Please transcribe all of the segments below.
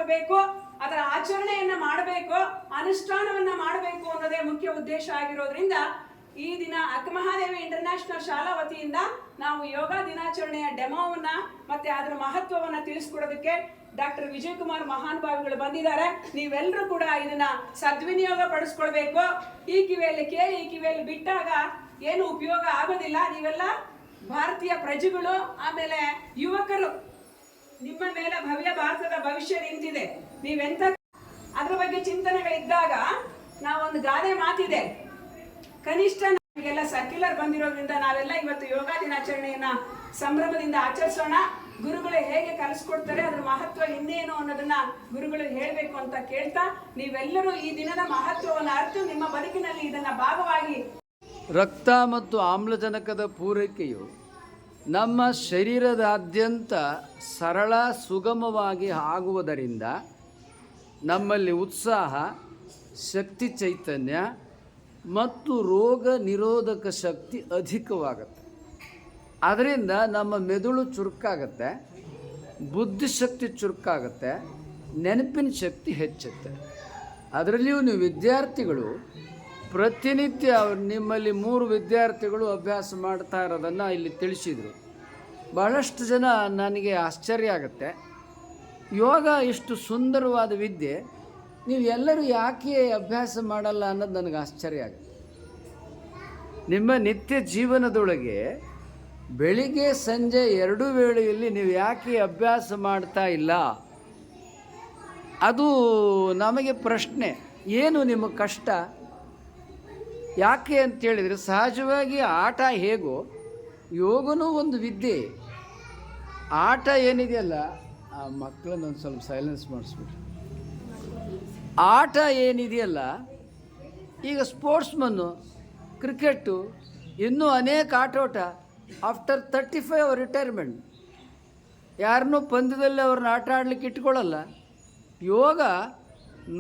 ತಿಳಿಸ್ಕೊಡ್ಬೇಕು, ಅದರ ಆಚರಣೆಯನ್ನ ಮಾಡಬೇಕು, ಅನುಷ್ಠಾನವನ್ನ ಮಾಡಬೇಕು ಅನ್ನೋದೇ ಮುಖ್ಯ ಉದ್ದೇಶ ಆಗಿರೋದ್ರಿಂದ ಈ ದಿನ ಅಕ್ಕಮಹಾದೇವಿ ಇಂಟರ್ನ್ಯಾಷನಲ್ ಶಾಲಾ ವತಿಯಿಂದ ನಾವು ಯೋಗ ದಿನಾಚರಣೆಯ ಡೆಮೋವನ್ನ ಮತ್ತೆ ಅದರ ಮಹತ್ವವನ್ನ ತಿಳಿಸ್ಕೊಡೋದಕ್ಕೆ ಡಾಕ್ಟರ್ ವಿಜಯಕುಮಾರ್ ಮಹಾನುಭಾವಿಗಳು ಬಂದಿದ್ದಾರೆ. ನೀವೆಲ್ಲರೂ ಕೂಡ ಇದನ್ನ ಸದ್ವಿನಿಯೋಗ ಪಡಿಸ್ಕೊಳ್ಬೇಕು. ಈ ಕಿವಿಯಲ್ಲಿ ಕೇಳಿ ಈ ಕಿವಿಯಲ್ಲಿ ಬಿಟ್ಟಾಗ ಏನು ಉಪಯೋಗ ಆಗೋದಿಲ್ಲ. ನೀವೆಲ್ಲ ಭಾರತೀಯ ಪ್ರಜೆಗಳು, ಆಮೇಲೆ ಯುವಕರು, ನಿಮ್ಮ ಮೇಲೆ ಭವ್ಯ ಭಾರತದ ಭವಿಷ್ಯ ನಿಂತಿದೆ. ನೀವೆಂತ ಅದ್ರ ಬಗ್ಗೆ ಚಿಂತನೆಗಳಿದ್ದಾಗ ನಾವೊಂದು ಗಾದೆ ಮಾತಿದೆ, ಕನಿಷ್ಠ ನಮಗೆಲ್ಲ ಸರ್ಕ್ಯುಲರ್ ಬಂದಿರೋದ್ರಿಂದ ನಾವೆಲ್ಲ ಇವತ್ತು ಯೋಗ ದಿನಾಚರಣೆಯನ್ನ ಸಂಭ್ರಮದಿಂದ ಆಚರಿಸೋಣ. ಗುರುಗಳು ಹೇಗೆ ಕಲಿಸ್ಕೊಡ್ತಾರೆ, ಅದ್ರ ಮಹತ್ವ ಇನ್ನೇನು ಅನ್ನೋದನ್ನ ಗುರುಗಳು ಹೇಳಬೇಕು ಅಂತ ಕೇಳ್ತಾ, ನೀವೆಲ್ಲರೂ ಈ ದಿನದ ಮಹತ್ವವನ್ನು ಅರಿತು ನಿಮ್ಮ ಬದುಕಿನಲ್ಲಿ ಇದನ್ನ ಭಾಗವಾಗಿ. ರಕ್ತ ಮತ್ತು ಆಮ್ಲಜನಕದ ಪೂರೈಕೆಯು ನಮ್ಮ ಶರೀರದಾದ್ಯಂತ ಸರಳ ಸುಗಮವಾಗಿ ಆಗುವುದರಿಂದ ನಮ್ಮಲ್ಲಿ ಉತ್ಸಾಹ, ಶಕ್ತಿ, ಚೈತನ್ಯ ಮತ್ತು ರೋಗ ನಿರೋಧಕ ಶಕ್ತಿ ಅಧಿಕವಾಗುತ್ತೆ. ಅದರಿಂದ ನಮ್ಮ ಮೆದುಳು ಚುರುಕಾಗುತ್ತೆ, ಬುದ್ಧಿಶಕ್ತಿ ಚುರುಕಾಗುತ್ತೆ, ನೆನಪಿನ ಶಕ್ತಿ ಹೆಚ್ಚುತ್ತೆ. ಅದರಲ್ಲಿಯೂ ನೀವು ವಿದ್ಯಾರ್ಥಿಗಳು ಪ್ರತಿನಿತ್ಯ ನಿಮ್ಮಲ್ಲಿ 3 ವಿದ್ಯಾರ್ಥಿಗಳು ಅಭ್ಯಾಸ ಮಾಡ್ತಾ ಇರೋದನ್ನು ಇಲ್ಲಿ ತಿಳಿಸಿದರು. ಬಹಳಷ್ಟು ಜನ ನನಗೆ ಆಶ್ಚರ್ಯ ಆಗುತ್ತೆ, ಯೋಗ ಇಷ್ಟು ಸುಂದರವಾದ ವಿದ್ಯೆ, ನೀವು ಎಲ್ಲರೂ ಯಾಕೆ ಅಭ್ಯಾಸ ಮಾಡಲ್ಲ ಅನ್ನೋದು ನನಗೆ ಆಶ್ಚರ್ಯ ಆಗುತ್ತೆ. ನಿಮ್ಮ ನಿತ್ಯ ಜೀವನದೊಳಗೆ ಬೆಳಿಗ್ಗೆ ಸಂಜೆ 2 ವೇಳೆಯಲ್ಲಿ ನೀವು ಯಾಕೆ ಅಭ್ಯಾಸ ಮಾಡ್ತಾ ಇಲ್ಲ? ಅದು ನಮಗೆ ಪ್ರಶ್ನೆ. ಏನು ನಿಮ್ಮ ಕಷ್ಟ? ಯಾಕೆ ಅಂತೇಳಿದರೆ, ಸಹಜವಾಗಿ ಆಟ ಹೇಗೋ ಯೋಗನೂ ಒಂದು ವಿದ್ಯೆ. ಆಟ ಏನಿದೆಯಲ್ಲ, ಆ ಮಕ್ಕಳನ್ನ ಒಂದು ಸ್ವಲ್ಪ ಸೈಲೆನ್ಸ್ ಮಾಡಿಸ್ಬಿಟ್ಟು. ಆಟ ಏನಿದೆಯಲ್ಲ, ಈಗ ಸ್ಪೋರ್ಟ್ಸ್ಮನ್ನು, ಕ್ರಿಕೆಟು, ಇನ್ನೂ ಅನೇಕ ಆಟೋಟ ಆಫ್ಟರ್ 35 ಅವರ್ ರಿಟೈರ್ಮೆಂಟ್. ಯಾರನ್ನೂ ಪಂದ್ಯದಲ್ಲಿ ಅವ್ರನ್ನ ಆಟ ಆಡಲಿಕ್ಕೆ ಇಟ್ಕೊಳ್ಳಲ್ಲ. ಯೋಗ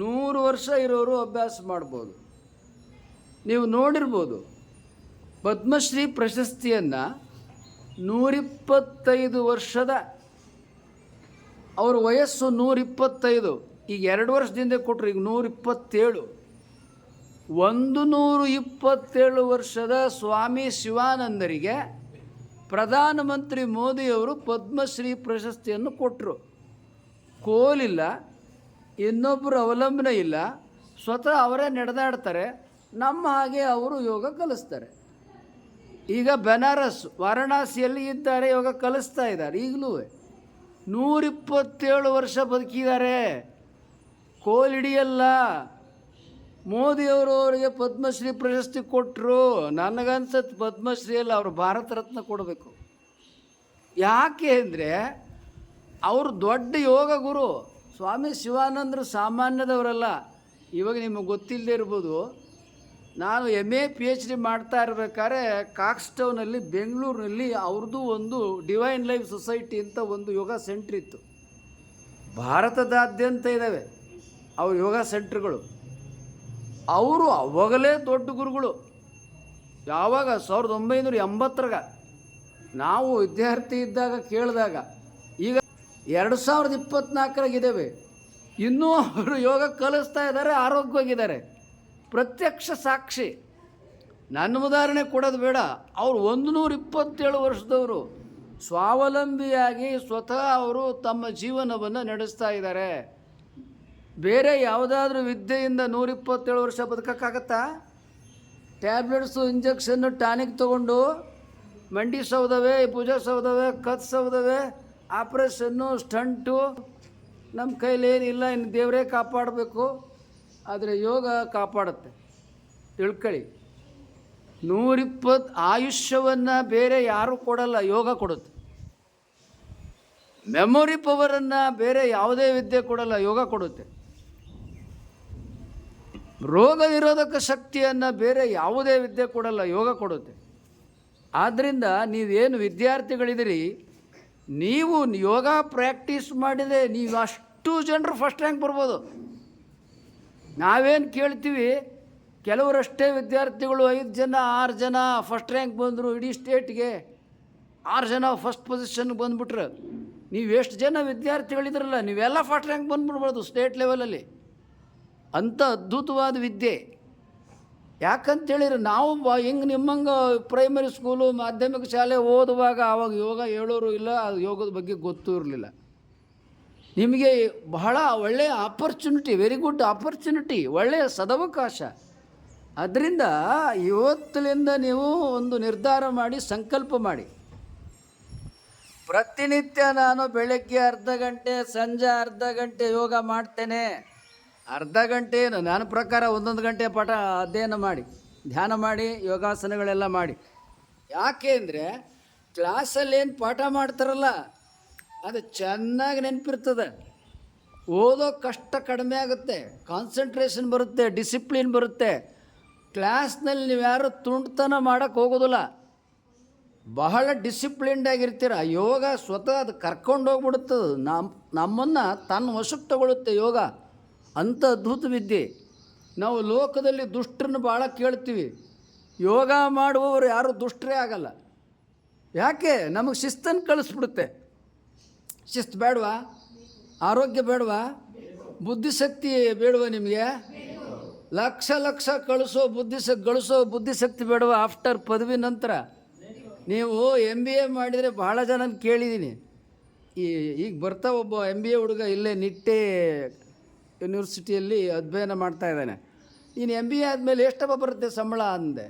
100 ವರ್ಷ ಇರೋರು ಅಭ್ಯಾಸ ಮಾಡ್ಬೋದು. ನೀವು ನೋಡಿರ್ಬೋದು, ಪದ್ಮಶ್ರೀ ಪ್ರಶಸ್ತಿಯನ್ನು 125 ವರ್ಷದ ಅವ್ರ ವಯಸ್ಸು 125, ಈಗ 2 ವರ್ಷದಿಂದ ಕೊಟ್ಟರು, ಈಗ 127. 127 ವರ್ಷದ ಸ್ವಾಮಿ ಶಿವಾನಂದರಿಗೆ ಪ್ರಧಾನಮಂತ್ರಿ ಮೋದಿಯವರು ಪದ್ಮಶ್ರೀ ಪ್ರಶಸ್ತಿಯನ್ನು ಕೊಟ್ಟರು. ಕೋಲಿಲ್ಲ, ಇನ್ನೊಬ್ಬರು ಅವಲಂಬನೆ ಇಲ್ಲ, ಸ್ವತಃ ಅವರೇ ನಡೆದಾಡ್ತಾರೆ. ನಮ್ಮ ಹಾಗೆ ಅವರು ಯೋಗ ಕಲಿಸ್ತಾರೆ. ಈಗ ಬೆನಾರಸ್, ವಾರಣಾಸಿಯಲ್ಲಿ ಇದ್ದಾರೆ, ಯೋಗ ಕಲಿಸ್ತಾ ಇದ್ದಾರೆ. ಈಗಲೂ 127 ವರ್ಷ ಬದುಕಿದ್ದಾರೆ. ಕೋಲಿಡಿಯಲ್ಲ. ಮೋದಿಯವರು ಅವರಿಗೆ ಪದ್ಮಶ್ರೀ ಪ್ರಶಸ್ತಿ ಕೊಟ್ಟರು. ನನಗನ್ಸತ್ತು ಪದ್ಮಶ್ರೀಯಲ್ಲಿ ಅವರು ಭಾರತ ರತ್ನ ಕೊಡಬೇಕು. ಯಾಕೆ ಅಂದರೆ ಅವರು ದೊಡ್ಡ ಯೋಗ ಗುರು. ಸ್ವಾಮಿ ಶಿವಾನಂದರು ಸಾಮಾನ್ಯದವರಲ್ಲ. ಇವಾಗ ನಿಮಗೆ ಗೊತ್ತಿಲ್ಲದೆ ಇರ್ಬೋದು, ನಾನು MA PhD ಮಾಡ್ತಾ ಇರಬೇಕಾದ್ರೆ ಕಾಕ್ಸ್ಟೌನಲ್ಲಿ ಬೆಂಗಳೂರಿನಲ್ಲಿ ಅವ್ರದ್ದು ಒಂದು ಡಿವೈನ್ ಲೈಫ್ ಸೊಸೈಟಿ ಅಂತ ಒಂದು ಯೋಗ ಸೆಂಟ್ರ್ ಇತ್ತು. ಭಾರತದಾದ್ಯಂತ ಇದ್ದಾವೆ ಅವ್ರ ಯೋಗ ಸೆಂಟ್ರ್ಗಳು. ಅವರು ಅವಾಗಲೇ ದೊಡ್ಡ ಗುರುಗಳು. ಯಾವಾಗ 1980 ನಾವು ವಿದ್ಯಾರ್ಥಿ ಇದ್ದಾಗ ಕೇಳಿದಾಗ, ಈಗ 2024 ಇದ್ದಾವೆ. ಇನ್ನೂ ಅವರು ಯೋಗ ಕಲಿಸ್ತಾ ಇದ್ದಾರೆ, ಆರೋಗ್ಯವಾಗಿದ್ದಾರೆ. ಪ್ರತ್ಯಕ್ಷ ಸಾಕ್ಷಿ. ನನ್ನ ಉದಾಹರಣೆ ಕೊಡೋದು ಬೇಡ. ಅವರು 127 ವರ್ಷದವರು, ಸ್ವಾವಲಂಬಿಯಾಗಿ ಸ್ವತಃ ಅವರು ತಮ್ಮ ಜೀವನವನ್ನು ನಡೆಸ್ತಾ ಇದ್ದಾರೆ. ಬೇರೆ ಯಾವುದಾದ್ರೂ ವಿದ್ಯೆಯಿಂದ 127 ವರ್ಷ ಬದುಕೋಕ್ಕಾಗತ್ತಾ? ಟ್ಯಾಬ್ಲೆಟ್ಸು, ಇಂಜೆಕ್ಷನ್ನು, ಟಾನಿಕ್ ತೊಗೊಂಡು ಮಂಡಿ ಸೌದವೆ, ಭುಜ ಸೌದವೆ, ಕತ್ ಸೌದವೆ, ಆಪ್ರೇಷನ್ನು, ಸ್ಟಂಟು, ನಮ್ಮ ಕೈಲೇನಿಲ್ಲ, ಇನ್ನು ದೇವರೇ ಕಾಪಾಡಬೇಕು. ಆದರೆ ಯೋಗ ಕಾಪಾಡುತ್ತೆ, ತಿಳ್ಕೊಳ್ಳಿ. 120 ಆಯುಷ್ಯವನ್ನು ಬೇರೆ ಯಾರೂ ಕೊಡಲ್ಲ, ಯೋಗ ಕೊಡುತ್ತೆ. ಮೆಮೊರಿ ಪವರನ್ನು ಬೇರೆ ಯಾವುದೇ ವಿದ್ಯೆ ಕೊಡಲ್ಲ, ಯೋಗ ಕೊಡುತ್ತೆ. ರೋಗ ನಿರೋಧಕ ಶಕ್ತಿಯನ್ನು ಬೇರೆ ಯಾವುದೇ ವಿದ್ಯೆ ಕೊಡಲ್ಲ, ಯೋಗ ಕೊಡುತ್ತೆ. ಆದ್ದರಿಂದ ನೀವೇನು ವಿದ್ಯಾರ್ಥಿಗಳಿದ್ದೀರಿ, ನೀವು ಯೋಗ ಪ್ರಾಕ್ಟೀಸ್ ಮಾಡಿದರೆ ನೀವು ಅಷ್ಟು ಜನರು ಫಸ್ಟ್ ರ್ಯಾಂಕ್ ಬರ್ಬೋದು. ನಾವೇನು ಕೇಳ್ತೀವಿ, ಕೆಲವರಷ್ಟೇ ವಿದ್ಯಾರ್ಥಿಗಳು 5 ಜನ 6 ಜನ ಫಸ್ಟ್ ರ್ಯಾಂಕ್ ಬಂದರು, ಇಡೀ ಸ್ಟೇಟ್ಗೆ 6 ಜನ ಫಸ್ಟ್ ಪೊಸಿಷನ್ಗೆ ಬಂದುಬಿಟ್ರೆ ನೀವು ಎಷ್ಟು ಜನ ವಿದ್ಯಾರ್ಥಿಗಳಿದ್ರಲ್ಲ ನೀವೆಲ್ಲ ಫಸ್ಟ್ ರ್ಯಾಂಕ್ ಬಂದ್ಬಿಡ್ಬೋದು ಸ್ಟೇಟ್ ಲೆವೆಲಲ್ಲಿ. ಅಂಥ ಅದ್ಭುತವಾದ ವಿದ್ಯೆ. ಯಾಕಂತೇಳಿದ್ರೆ ನಾವು ಹಿಂಗೆ ನಿಮ್ಮಂಗೆ ಪ್ರೈಮರಿ ಸ್ಕೂಲು ಮಾಧ್ಯಮಿಕ ಶಾಲೆ ಓದುವಾಗ ಆವಾಗ ಯೋಗ ಹೇಳೋರು ಇಲ್ಲ, ಅದು ಯೋಗದ ಬಗ್ಗೆ ಗೊತ್ತೂ ಇರಲಿಲ್ಲ. ನಿಮಗೆ ಬಹಳ ಒಳ್ಳೆಯ ಆಪರ್ಚುನಿಟಿ, ವೆರಿ ಗುಡ್ ಆಪರ್ಚುನಿಟಿ, ಒಳ್ಳೆಯ ಸದವಕಾಶ. ಅದರಿಂದ ಇವತ್ತಿನಿಂದ ನೀವು ಒಂದು ನಿರ್ಧಾರ ಮಾಡಿ, ಸಂಕಲ್ಪ ಮಾಡಿ, ಪ್ರತಿನಿತ್ಯ ನಾನು ಬೆಳಗ್ಗೆ ಅರ್ಧ ಗಂಟೆ, ಸಂಜೆ ಅರ್ಧ ಗಂಟೆ ಯೋಗ ಮಾಡ್ತೇನೆ. ಅರ್ಧ ಗಂಟೆ ಏನು, ನನ್ನ ಪ್ರಕಾರ 1 ಗಂಟೆ ಪಾಠ ಅಧ್ಯಯನ ಮಾಡಿ, ಧ್ಯಾನ ಮಾಡಿ, ಯೋಗಾಸನಗಳೆಲ್ಲ ಮಾಡಿ. ಯಾಕೆ ಅಂದರೆ ಕ್ಲಾಸಲ್ಲೇನು ಪಾಠ ಮಾಡ್ತಾರಲ್ಲ ಅದು ಚೆನ್ನಾಗಿ ನೆನಪಿರ್ತದೆ. ಓದೋ ಕಷ್ಟ ಕಡಿಮೆ ಆಗುತ್ತೆ, ಕಾನ್ಸಂಟ್ರೇಷನ್ ಬರುತ್ತೆ, ಡಿಸಿಪ್ಲಿನ್ ಬರುತ್ತೆ. ಕ್ಲಾಸ್ನಲ್ಲಿ ನೀವು ಯಾರು ತುಂಟತನ ಮಾಡೋಕ್ಕೆ ಹೋಗೋದಿಲ್ಲ, ಬಹಳ ಡಿಸಿಪ್ಲಿನ್ಡ್ ಆಗಿರ್ತೀರ. ಯೋಗ ಸ್ವತಃ ಅದು ಕರ್ಕೊಂಡು ಹೋಗ್ಬಿಡುತ್ತದೆ, ನಮ್ಮನ್ನು ತನ್ನ ವಶಕ್ಕೆ ತಗೊಳುತ್ತೆ ಯೋಗ. ಅಂಥ ಅದ್ಭುತ ವಿದ್ಯೆ. ನಾವು ಲೋಕದಲ್ಲಿ ದುಷ್ಟರನ್ನು ಭಾಳ ಕೇಳ್ತೀವಿ, ಯೋಗ ಮಾಡುವವರು ಯಾರೂ ದುಷ್ಟರೇ ಆಗಲ್ಲ. ಯಾಕೆ? ನಮಗೆ ಶಿಸ್ತನ್ನು ಕಳಿಸ್ಬಿಡುತ್ತೆ. ಶಿಸ್ತು ಬೇಡವಾ? ಆರೋಗ್ಯ ಬೇಡವಾ? ಬುದ್ಧಿಶಕ್ತಿ ಬೇಡವಾ? ನಿಮಗೆ ಲಕ್ಷ ಲಕ್ಷ ಗಳಿಸೋ ಬುದ್ಧಿಶಕ್ತಿ ಬೇಡವಾ? ಆಫ್ಟರ್ ಪದವಿ ನಂತರ ನೀವು MBA ಮಾಡಿದರೆ ಭಾಳ ಜನ ಕೇಳಿದ್ದೀನಿ. ಈಗ ಬರ್ತಾ ಒಬ್ಬ MBA ಹುಡುಗ ಇಲ್ಲೇ ನಿಟ್ಟೆ ಯೂನಿವರ್ಸಿಟಿಯಲ್ಲಿ ಅಧ್ಯಯನ ಮಾಡ್ತಾ ಇದ್ದಾನೆ. ನೀನು MBA ಆದಮೇಲೆ ಎಷ್ಟಪ್ಪ ಬರುತ್ತೆ ಸಂಬಳ ಅಂದೆ.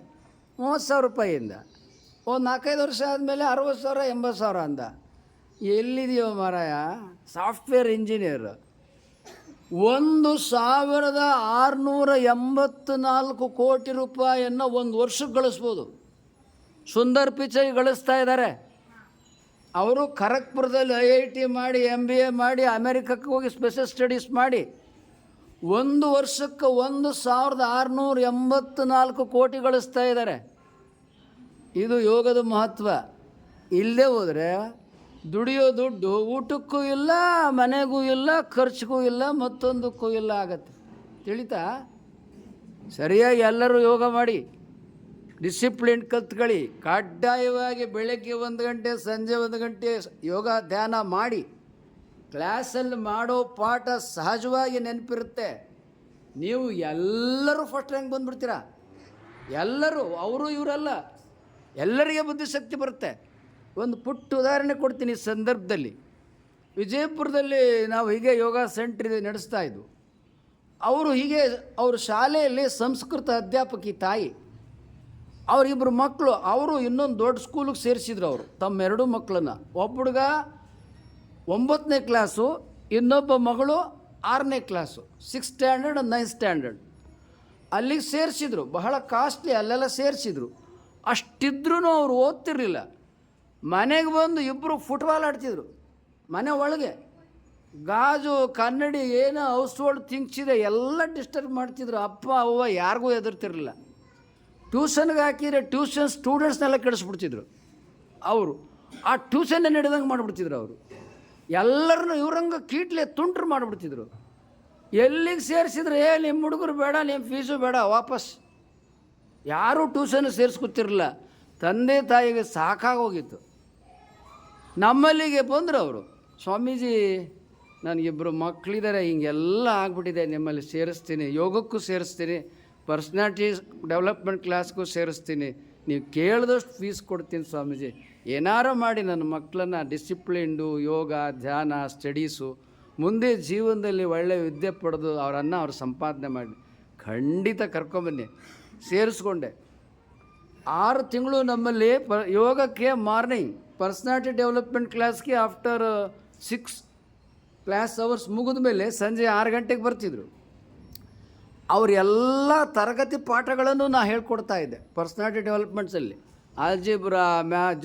30,000 ರೂಪಾಯಿಯಿಂದ. ಒಂದು 4-5 ವರ್ಷ ಆದಮೇಲೆ 60,000 80,000 ಅಂದ. ಎಲ್ಲಿದೆಯೋ ಮಾರಾಯ? ಸಾಫ್ಟ್ವೇರ್ ಇಂಜಿನಿಯರ್ 1,684 ಕೋಟಿ ರೂಪಾಯಿಯನ್ನು ಒಂದು ವರ್ಷಕ್ಕೆ ಗಳಿಸ್ಬೋದು. ಸುಂದರ್ ಪಿಚೈ ಗಳಿಸ್ತಾ ಇದ್ದಾರೆ. ಅವರು ಖರಗ್ಪುರದಲ್ಲಿ IIT ಮಾಡಿ MBA ಮಾಡಿ ಅಮೇರಿಕಕ್ಕೆ ಹೋಗಿ ಸ್ಪೆಷಲ್ ಸ್ಟಡೀಸ್ ಮಾಡಿ ಒಂದು ವರ್ಷಕ್ಕೆ 1,684 ಕೋಟಿ ಗಳಿಸ್ತಾ ಇದ್ದಾರೆ. ಇದು ಯೋಗದ ಮಹತ್ವ. ಇಲ್ಲೇ ಹೋದರೆ ದುಡಿಯೋ ದುಡ್ಡು ಊಟಕ್ಕೂ ಇಲ್ಲ, ಮನೆಗೂ ಇಲ್ಲ, ಖರ್ಚಿಗೂ ಇಲ್ಲ, ಮತ್ತೊಂದಕ್ಕೂ ಇಲ್ಲ ಆಗತ್ತೆ. ತಿಳಿತಾ? ಸರಿಯಾಗಿ ಎಲ್ಲರೂ ಯೋಗ ಮಾಡಿ, ಡಿಸಿಪ್ಲಿನ್ ಕಲ್ತ್ಕೊಳ್ಳಿ. ಕಡ್ಡಾಯವಾಗಿ ಬೆಳಗ್ಗೆ 1 ಗಂಟೆ, ಸಂಜೆ 1 ಗಂಟೆ ಯೋಗ ಧ್ಯಾನ ಮಾಡಿ. ಕ್ಲಾಸಲ್ಲಿ ಮಾಡೋ ಪಾಠ ಸಹಜವಾಗಿ ನೆನಪಿರುತ್ತೆ. ನೀವು ಎಲ್ಲರೂ ಫಸ್ಟ್ ರ್ಯಾಂಕ್ ಬಂದುಬಿಡ್ತೀರಾ. ಎಲ್ಲರೂ, ಅವರು ಇವರಲ್ಲ, ಎಲ್ಲರಿಗೆ ಬುದ್ಧಿಶಕ್ತಿ ಬರುತ್ತೆ. ಒಂದು ಪುಟ್ಟ ಉದಾಹರಣೆ ಕೊಡ್ತೀನಿ. ಸಂದರ್ಭದಲ್ಲಿ ವಿಜಯಪುರದಲ್ಲಿ ನಾವು ಹೀಗೆ ಯೋಗ ಸೆಂಟ್ರ್ ನಡೆಸ್ತಾ ಇದ್ವು. ಅವರು ಹೀಗೆ ಅವ್ರ ಶಾಲೆಯಲ್ಲಿ ಸಂಸ್ಕೃತ ಅಧ್ಯಾಪಕಿ ತಾಯಿ, ಅವರಿಬ್ಬರು ಮಕ್ಕಳು, ಅವರು ಇನ್ನೊಂದು ದೊಡ್ಡ ಸ್ಕೂಲಿಗೆ ಸೇರಿಸಿದ್ರು. ಅವರು ತಮ್ಮ 2 ಮಕ್ಕಳನ್ನು, ಒಬ್ಬ ಹುಡುಗ 9ನೇ ಕ್ಲಾಸು, ಇನ್ನೊಬ್ಬ ಮಗಳು 6ನೇ class, 6th standard 9th standard. ಅಲ್ಲಿಗೆ ಸೇರಿಸಿದ್ರು. ಬಹಳ ಕಾಸ್ಟ್ಲಿ, ಅಲ್ಲೆಲ್ಲ ಸೇರಿಸಿದ್ರು. ಅಷ್ಟಿದ್ರೂ ಅವ್ರು ಓದ್ತಿರಲಿಲ್ಲ. ಮನೆಗೆ ಬಂದು ಇಬ್ಬರು ಫುಟ್ಬಾಲ್ ಆಡ್ತಿದ್ರು. ಮನೆ ಒಳಗೆ ಗಾಜು ಕನ್ನಡಿ ಏನೋ ಹೌಸ್ ಹೋಲ್ಡ್ ಥಿಂಗ್ಸಿದೆ ಎಲ್ಲ ಡಿಸ್ಟರ್ಬ್ ಮಾಡ್ತಿದ್ರು. ಅಪ್ಪ ಅವ್ವ ಯಾರಿಗೂ ಹೆದರ್ತಿರಲಿಲ್ಲ. ಟ್ಯೂಷನ್ಗೆ ಹಾಕಿದರೆ ಟ್ಯೂಷನ್ ಸ್ಟೂಡೆಂಟ್ಸ್ನೆಲ್ಲ ಕೆಡಿಸ್ಬಿಡ್ತಿದ್ರು ಅವರು. ಆ ಟ್ಯೂಷನ್ನೇ ನಡೆದಂಗೆ ಮಾಡಿಬಿಡ್ತಿದ್ರು ಅವರು. ಎಲ್ಲರನ್ನೂ ಇವ್ರಂಗೆ ಕೀಟ್ಲೆ ತುಂಟ್ರು ಮಾಡಿಬಿಡ್ತಿದ್ರು. ಎಲ್ಲಿಗೆ ಸೇರಿಸಿದ್ರೆ ನಿಮ್ಮ ಹುಡುಗರು ಬೇಡ, ನಿಮ್ಮ ಫೀಸು ಬೇಡ, ವಾಪಸ್. ಯಾರೂ ಟ್ಯೂಷನ್ ಸೇರಿಸ್ಕೊತಿರಲಿಲ್ಲ. ತಂದೆ ತಾಯಿಗೆ ಸಾಕಾಗೋಗಿತ್ತು. ನಮ್ಮಲ್ಲಿಗೆ ಬಂದರು ಅವರು. ಸ್ವಾಮೀಜಿ, ನನಗಿಬ್ಬರು ಮಕ್ಕಳಿದ್ದಾರೆ, ಹಿಂಗೆಲ್ಲ ಆಗ್ಬಿಟ್ಟಿದೆ, ನಿಮ್ಮಲ್ಲಿ ಸೇರಿಸ್ತೀನಿ, ಯೋಗಕ್ಕೂ ಸೇರಿಸ್ತೀನಿ, ಪರ್ಸ್ನಾಲಿಟಿ ಡೆವಲಪ್ಮೆಂಟ್ ಕ್ಲಾಸ್ಗೂ ಸೇರಿಸ್ತೀನಿ, ನೀವು ಕೇಳಿದಷ್ಟು ಫೀಸ್ ಕೊಡ್ತೀನಿ ಸ್ವಾಮೀಜಿ, ಏನಾರು ಮಾಡಿ ನನ್ನ ಮಕ್ಕಳನ್ನು ಡಿಸಿಪ್ಲಿನ್ಡು ಯೋಗ ಧ್ಯಾನ ಸ್ಟಡೀಸು ಮುಂದೆ ಜೀವನದಲ್ಲಿ ಒಳ್ಳೆಯ ವಿದ್ಯೆ ಪಡೆದು ಅವರನ್ನು ಅವ್ರು ಸಂಪಾದನೆ ಮಾಡಿ ಖಂಡಿತ ಕರ್ಕೊಂಬನ್ನಿ. ಸೇರಿಸ್ಕೊಂಡೆ. 6 ತಿಂಗಳು ನಮ್ಮಲ್ಲಿ ಯೋಗಕ್ಕೆ ಮಾರ್ನಿಂಗ್, ಪರ್ಸ್ನಾಲಿಟಿ ಡೆವಲಪ್ಮೆಂಟ್ ಕ್ಲಾಸ್ಗೆ ಆಫ್ಟರ್ 6 ಕ್ಲಾಸ್ ಅವರ್ಸ್ ಮುಗಿದ ಮೇಲೆ ಸಂಜೆ 6 ಗಂಟೆಗೆ ಬರ್ತಿದ್ರು. ಅವರೆಲ್ಲ ತರಗತಿ ಪಾಠಗಳನ್ನು ನಾನು ಹೇಳ್ಕೊಡ್ತಾ ಇದ್ದೆ ಪರ್ಸ್ನಾಲಿಟಿ ಡೆವಲಪ್ಮೆಂಟ್ಸಲ್ಲಿ. ಆಲ್ಜಿಬ್ರಾ,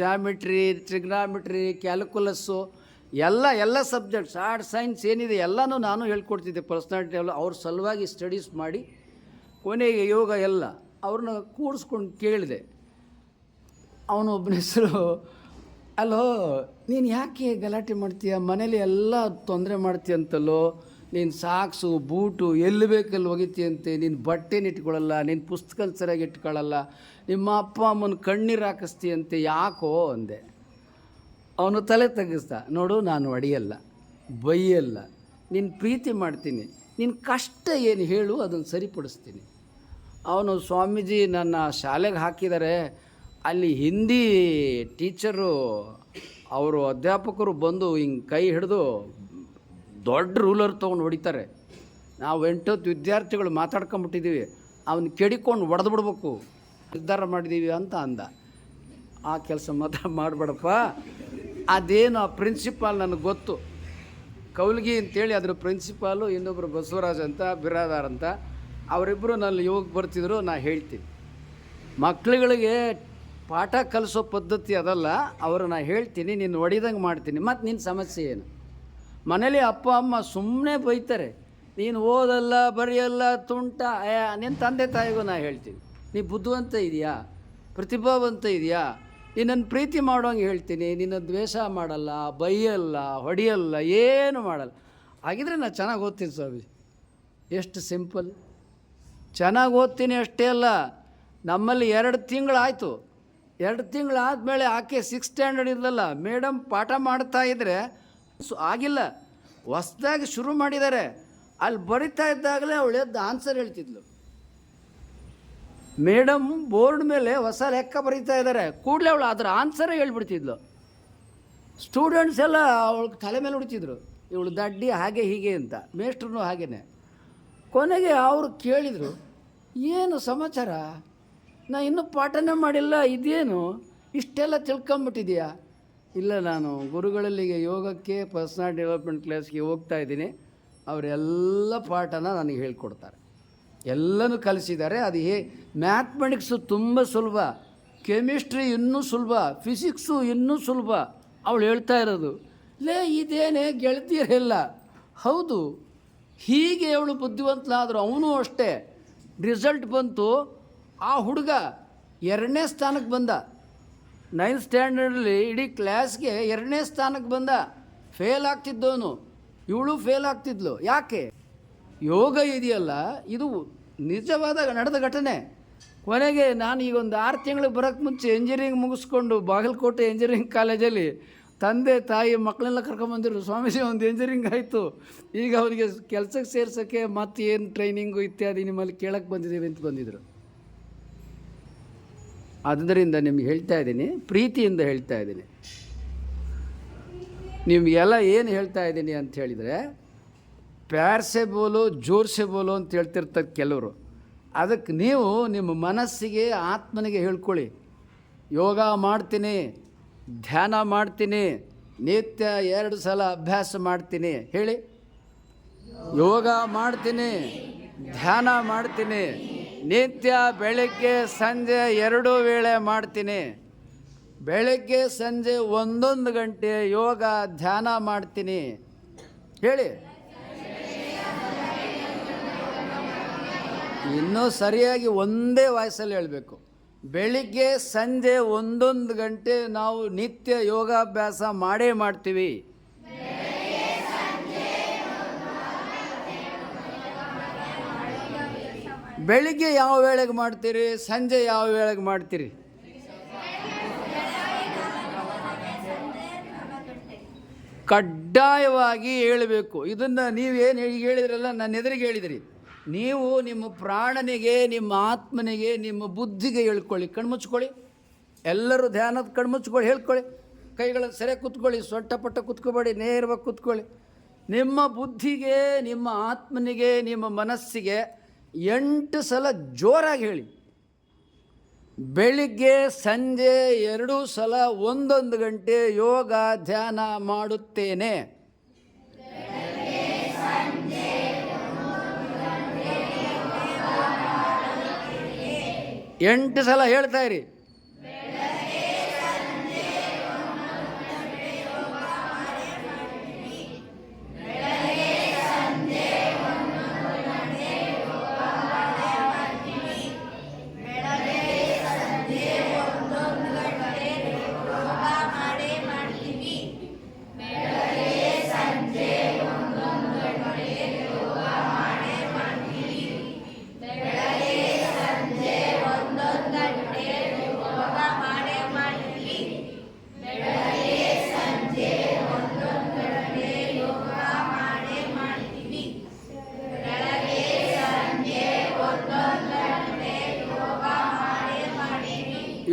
ಜಾಮಿಟ್ರಿ, ಟ್ರಿಗ್ನಾಮಿಟ್ರಿ, ಕ್ಯಾಲ್ಕುಲಸ್ಸು ಎಲ್ಲ ಸಬ್ಜೆಕ್ಟ್ಸ್, ಆರ್ಟ್ ಸೈನ್ಸ್ ಏನಿದೆ ಎಲ್ಲನೂ ನಾನು ಹೇಳ್ಕೊಡ್ತಿದ್ದೆ ಪರ್ಸ್ನಾಲಿಟಿ ಡೆವಲಪ್. ಅವ್ರ ಸಲುವಾಗಿ ಸ್ಟಡೀಸ್ ಮಾಡಿ ಕೊನೆಗೆ ಯೋಗ ಎಲ್ಲ ಅವ್ರನ್ನ ಕೂಡಿಸ್ಕೊಂಡು ಕೇಳಿದೆ. ಅವನು ಒಬ್ಬನ ಹೆಸರು, ಅಲ್ಲೋ ನೀನು ಯಾಕೆ ಗಲಾಟೆ ಮಾಡ್ತೀಯ, ಮನೇಲಿ ಎಲ್ಲ ತೊಂದರೆ ಮಾಡ್ತೀಯಂತಲ್ಲೋ, ನೀನು ಸಾಕ್ಸು ಬೂಟು ಎಲ್ಲಿ ಬೇಕಲ್ಲಿ ಒಗಿತೀಯಂತೆ, ನೀನು ಬಟ್ಟೆನ ಇಟ್ಕೊಳ್ಳಲ್ಲ, ನೀನು ಪುಸ್ತಕ ಸರಿಯಾಗಿ ಇಟ್ಕೊಳ್ಳಲ್ಲ, ನಿಮ್ಮ ಅಪ್ಪ ಅಮ್ಮನ ಕಣ್ಣೀರು ಹಾಕಿಸ್ತೀಯಂತೆ, ಯಾಕೋ ಅಂದೆ. ಅವನು ತಲೆ ತಗ್ಗಿಸ್ದ, ನೋಡು ನಾನು ಹೊಡೆಯಲ್ಲ, ಬೈಯಲ್ಲ, ನಿನ್ನ ಪ್ರೀತಿ ಮಾಡ್ತೀನಿ, ನಿನ್ನ ಕಷ್ಟ ಏನು ಹೇಳು ಅದನ್ನು ಸರಿಪಡಿಸ್ತೀನಿ. ಅವನು ಸ್ವಾಮೀಜಿ ನನ್ನ ಶಾಲೆಗೆ ಹಾಕಿದ್ದಾರೆ, ಅಲ್ಲಿ ಹಿಂದಿ ಟೀಚರು ಅವರು ಅಧ್ಯಾಪಕರು ಬಂದು ಹಿಂಗೆ ಕೈ ಹಿಡಿದು ದೊಡ್ಡ ರೂಲರ್ ತೊಗೊಂಡು ಹೊಡಿತಾರೆ, ನಾವು 8 ವಿದ್ಯಾರ್ಥಿಗಳು ಮಾತಾಡ್ಕೊಂಬಿಟ್ಟಿದ್ದೀವಿ, ಅವನು ಕೆಡಿಕೊಂಡು ಹೊಡೆದು ಬಿಡ್ಬೇಕು, ನಿರ್ಧಾರ ಮಾಡಿದ್ದೀವಿ ಅಂತ ಅಂದ. ಆ ಕೆಲಸ ಮಾತ್ರ ಮಾಡಬೇಡಪ್ಪ, ಅದೇನು ಆ ಪ್ರಿನ್ಸಿಪಾಲ್ ನನಗೆ ಗೊತ್ತು, ಕೌಲ್ಗಿ ಅಂತೇಳಿ ಅದ್ರ ಪ್ರಿನ್ಸಿಪಾಲು, ಇನ್ನೊಬ್ಬರು ಬಸವರಾಜ್ ಅಂತ ಬಿರಾದಾರ್ ಅಂತ, ಅವರಿಬ್ಬರು ನನ್ನ ಯೋಗಕ್ಕೆ ಬರ್ತಿದ್ರು. ನಾ ಹೇಳ್ತೀನಿ, ಮಕ್ಕಳುಗಳಿಗೆ ಪಾಠ ಕಲಿಸೋ ಪದ್ಧತಿ ಅದಲ್ಲ, ಅವರು ನಾ ಹೇಳ್ತೀನಿ, ನೀನು ಹೊಡಿದಂಗೆ ಮಾಡ್ತೀನಿ, ಮತ್ತು ನಿನ್ನ ಸಮಸ್ಯೆ ಏನು? ಮನೇಲಿ ಅಪ್ಪ ಅಮ್ಮ ಸುಮ್ಮನೆ ಬೈತಾರೆ, ನೀನು ಓದಲ್ಲ ಬರೆಯಲ್ಲ ತುಂಟ. ನಿನ್ನ ತಂದೆ ತಾಯಿಗೂ ನಾ ಹೇಳ್ತೀನಿ, ನೀ ಬುದ್ಧಿವಂತ ಇದೆಯಾ, ಪ್ರತಿಭಾವಂತ ಇದೆಯಾ, ನಿನ್ನನ್ನು ಪ್ರೀತಿ ಮಾಡೋಂಗೆ ಹೇಳ್ತೀನಿ, ನಿನ್ನ ದ್ವೇಷ ಮಾಡಲ್ಲ, ಬೈಯಲ್ಲ, ಹೊಡೆಯಲ್ಲ, ಏನು ಮಾಡಲ್ಲ. ಹಾಗಿದ್ರೆ ನಾನು ಚೆನ್ನಾಗಿ ಓದ್ತೀನಿ ಸ್ವಾಮಿ. ಎಷ್ಟು ಸಿಂಪಲ್. ಚೆನ್ನಾಗಿ ಓದ್ತೀನಿ ಅಷ್ಟೇ ಅಲ್ಲ, ನಮ್ಮಲ್ಲಿ 2 ತಿಂಗಳಾಯಿತು, 2 ತಿಂಗಳಾದಮೇಲೆ ಆಕೆ 6th ಸ್ಟ್ಯಾಂಡರ್ಡ್ ಇರಲಿಲ್ಲ, ಮೇಡಮ್ ಪಾಠ ಮಾಡ್ತಾಯಿದ್ರೆ ಆಗಿಲ್ಲ, ಹೊಸ್ದಾಗಿ ಶುರು ಮಾಡಿದ್ದಾರೆ. ಅಲ್ಲಿ ಬರಿತಾ ಇದ್ದಾಗಲೇ ಅವಳು ಎದ್ದು ಆನ್ಸರ್ ಹೇಳ್ತಿದ್ಲು. ಮೇಡಮ್ ಬೋರ್ಡ್ ಮೇಲೆ ಹೊಸ ಲೆಕ್ಕ ಬರೀತಾ ಇದ್ದಾರೆ, ಕೂಡಲೇ ಅವಳು ಅದರ ಆನ್ಸರೇ ಹೇಳ್ಬಿಡ್ತಿದ್ಲು. ಸ್ಟೂಡೆಂಟ್ಸ್ ಎಲ್ಲ ಅವಳು ತಲೆ ಮೇಲೆ ಹೊಡಿತಿದ್ರು, ಇವಳು ದಡ್ಡಿ ಹಾಗೆ ಹೀಗೆ ಅಂತ. ಮೇಷ್ಟ್ರೂ ಹಾಗೇ. ಕೊನೆಗೆ ಅವರು ಕೇಳಿದರು, ಏನು ಸಮಾಚಾರ, ನಾ ಇನ್ನೂ ಪಾಠನೇ ಮಾಡಿಲ್ಲ, ಇದೇನು ಇಷ್ಟೆಲ್ಲ ತಿಳ್ಕೊಂಬಿಟ್ಟಿದೆಯಾ? ಇಲ್ಲ, ನಾನು ಗುರುಗಳಲ್ಲಿಗೆ ಯೋಗಕ್ಕೆ ಪರ್ಸ್ನಲ್ ಡೆವಲಪ್ಮೆಂಟ್ ಕ್ಲಾಸ್ಗೆ ಹೋಗ್ತಾ ಇದ್ದೀನಿ, ಅವರೆಲ್ಲ ಪಾಠನ ನನಗೆ ಹೇಳ್ಕೊಡ್ತಾರೆ, ಎಲ್ಲನೂ ಕಲಿಸಿದ್ದಾರೆ. ಅದು ಮ್ಯಾಥಮೆಟಿಕ್ಸು ತುಂಬ ಸುಲಭ, ಕೆಮಿಸ್ಟ್ರಿ ಇನ್ನೂ ಸುಲಭ, ಫಿಸಿಕ್ಸು ಇನ್ನೂ ಸುಲಭ. ಅವಳು ಹೇಳ್ತಾ ಇರೋದು, ಇದೇನೇ ಗೆಳತಿಯರೆಲ್ಲ. ಹೌದು, ಹೀಗೆ ಅವಳು ಬುದ್ಧಿವಂತಲಾದರು. ಅವನು ಅಷ್ಟೇ. ರಿಸಲ್ಟ್ ಬಂತು, ಆ ಹುಡುಗ 2ನೇ ಸ್ಥಾನಕ್ಕೆ ಬಂದ. 9th ಸ್ಟ್ಯಾಂಡರ್ಡಲ್ಲಿ ಇಡೀ ಕ್ಲಾಸ್ಗೆ 2ನೇ ಸ್ಥಾನಕ್ಕೆ ಬಂದ. ಫೇಲ್ ಆಗ್ತಿದ್ದವನು, ಇವಳು ಫೇಲ್ ಆಗ್ತಿದ್ಲು. ಯಾಕೆ? ಯೋಗ ಇದೆಯಲ್ಲ, ಇದು ನಿಜವಾದ ನಡೆದ ಘಟನೆ. ಕೊನೆಗೆ ನಾನು ಈಗ ಒಂದು 6 ತಿಂಗಳಿಗೆ ಬರೋಕ್ಕೆ ಮುಂಚೆ ಇಂಜಿನಿಯರಿಂಗ್ ಮುಗಿಸ್ಕೊಂಡು ಬಾಗಲಕೋಟೆ ಇಂಜಿನಿಯರಿಂಗ್ ಕಾಲೇಜಲ್ಲಿ ತಂದೆ ತಾಯಿ ಮಕ್ಕಳೆಲ್ಲ ಕರ್ಕೊಂಬಂದಿರು. ಸ್ವಾಮೀಜಿ ಒಂದು ಇಂಜಿನಿಯರಿಂಗ್ ಆಯಿತು, ಈಗ ಅವನಿಗೆ ಕೆಲಸಕ್ಕೆ ಸೇರ್ಸೋಕ್ಕೆ ಮತ್ತು ಏನು ಟ್ರೈನಿಂಗು ಇತ್ಯಾದಿ ನಿಮ್ಮಲ್ಲಿ ಕೇಳಕ್ಕೆ ಬಂದಿದ್ದೀವಿ ಅಂತ ಬಂದಿದ್ದರು. ಆದ್ದರಿಂದ ನಿಮ್ಗೆ ಹೇಳ್ತಾ ಇದ್ದೀನಿ, ಪ್ರೀತಿಯಿಂದ ಹೇಳ್ತಾ ಇದ್ದೀನಿ. ನಿಮಗೆಲ್ಲ ಏನು ಹೇಳ್ತಾ ಇದ್ದೀನಿ ಅಂತ ಹೇಳಿದರೆ, ಪ್ಯಾರ್ಸೆ ಬೋಲು ಜೋರ್ಸೆ ಬೋಲು ಅಂತ ಹೇಳ್ತಿರ್ತಾರೆ ಕೆಲವರು. ಅದಕ್ಕೆ ನೀವು ನಿಮ್ಮ ಮನಸ್ಸಿಗೆ ಆತ್ಮನಿಗೆ ಹೇಳ್ಕೊಳ್ಳಿ, ಯೋಗ ಮಾಡ್ತೀನಿ, ಧ್ಯಾನ ಮಾಡ್ತೀನಿ, ನಿತ್ಯ 2 ಸಲ ಅಭ್ಯಾಸ ಮಾಡ್ತೀನಿ ಹೇಳಿ. ಯೋಗ ಮಾಡ್ತೀನಿ, ಧ್ಯಾನ ಮಾಡ್ತೀನಿ, ನಿತ್ಯ ಬೆಳಗ್ಗೆ ಸಂಜೆ 2 ವೇಳೆ ಮಾಡ್ತೀನಿ, ಬೆಳಗ್ಗೆ ಸಂಜೆ 1 ಗಂಟೆ ಯೋಗ ಧ್ಯಾನ ಮಾಡ್ತೀನಿ ಹೇಳಿ. ಇನ್ನೂ ಸರಿಯಾಗಿ ಒಂದೇ ವಾಯ್ಸಲ್ಲಿ ಹೇಳಬೇಕು. ಬೆಳಿಗ್ಗೆ ಸಂಜೆ 1 ಗಂಟೆ ನಾವು ನಿತ್ಯ ಯೋಗಾಭ್ಯಾಸ ಮಾಡೇ ಮಾಡ್ತೀವಿ. ಬೆಳಿಗ್ಗೆ ಯಾವ ವೇಳೆಗೆ ಮಾಡ್ತೀರಿ, ಸಂಜೆ ಯಾವ ವೇಳೆಗೆ ಮಾಡ್ತೀರಿ? ಕಡ್ಡಾಯವಾಗಿ ಹೇಳಬೇಕು. ಇದನ್ನು ನೀವೇನು ಹೇಳಿದ್ರಲ್ಲ, ನನ್ನ ಎದುರಿಗೆ ಹೇಳಿದಿರಿ. ನೀವು ನಿಮ್ಮ ಪ್ರಾಣನಿಗೆ, ನಿಮ್ಮ ಆತ್ಮನಿಗೆ, ನಿಮ್ಮ ಬುದ್ಧಿಗೆ ಹೇಳ್ಕೊಳ್ಳಿ. ಕಣ್ಮುಚ್ಕೊಳ್ಳಿ, ಎಲ್ಲರೂ ಧ್ಯಾನದ ಕಣ್ಮುಚ್ಕೊಳ್ಳಿ, ಹೇಳ್ಕೊಳ್ಳಿ. ಕೈಗಳನ್ನು ಸರಿಯಾಗಿ ಕೂತ್ಕೊಳ್ಳಿ, ಸೊಟ್ಟಪಟ್ಟ ಕೂತ್ಕೋಬೇಡಿ, ನೇರವಾಗಿ ಕೂತ್ಕೊಳ್ಳಿ. ನಿಮ್ಮ ಬುದ್ಧಿಗೆ, ನಿಮ್ಮ ಆತ್ಮನಿಗೆ, ನಿಮ್ಮ ಮನಸ್ಸಿಗೆ 8 ಸಲ ಜೋರಾಗಿ ಹೇಳಿ. ಬೆಳಿಗ್ಗೆ ಸಂಜೆ 2 ಸಲ 1 ಗಂಟೆ ಯೋಗ ಧ್ಯಾನ ಮಾಡುತ್ತೇನೆ. ಎಂಟು ಸಲ ಹೇಳ್ತಾ ಇರಿ.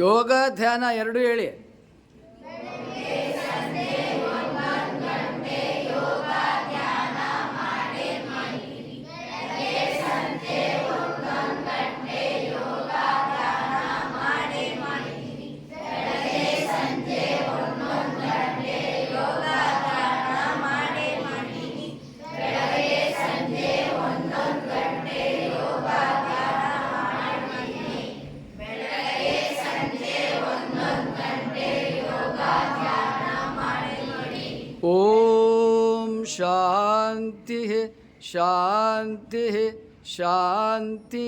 ಯೋಗ ಧ್ಯಾನ ಎರಡು ಹೇಳಿ. ಓಂ ಶಾಂತಿ ಶಾಂತಿ ಶಾಂತಿ.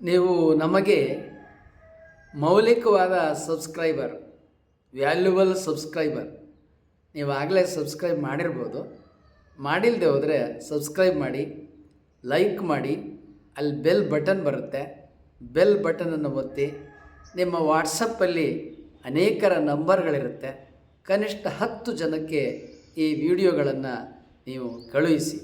ನೀವು ನಮಗೆ ಮೌಲಿಕವಾದ ಸಬ್ಸ್ಕ್ರೈಬರ್, ವ್ಯಾಲ್ಯುಬಲ್ ಸಬ್ಸ್ಕ್ರೈಬರ್. ನೀವು ಆಗಲೇ ಸಬ್ಸ್ಕ್ರೈಬ್ ಮಾಡಿರ್ಬೋದು. ಮಾಡಿಲ್ಲದೆ ಹೋದರೆ ಸಬ್ಸ್ಕ್ರೈಬ್ ಮಾಡಿ, ಲೈಕ್ ಮಾಡಿ. ಅಲ್ಲಿ ಬೆಲ್ ಬಟನ್ ಬರುತ್ತೆ, ಬೆಲ್ ಬಟನನ್ನು ಒತ್ತಿ. ನಿಮ್ಮ ವಾಟ್ಸಪ್ಪಲ್ಲಿ ಅನೇಕರ ನಂಬರ್ಗಳಿರುತ್ತೆ. ಕನಿಷ್ಠ 10 ಜನಕ್ಕೆ ಈ ವಿಡಿಯೋಗಳನ್ನು ನೀವು ಕಳುಹಿಸಿ.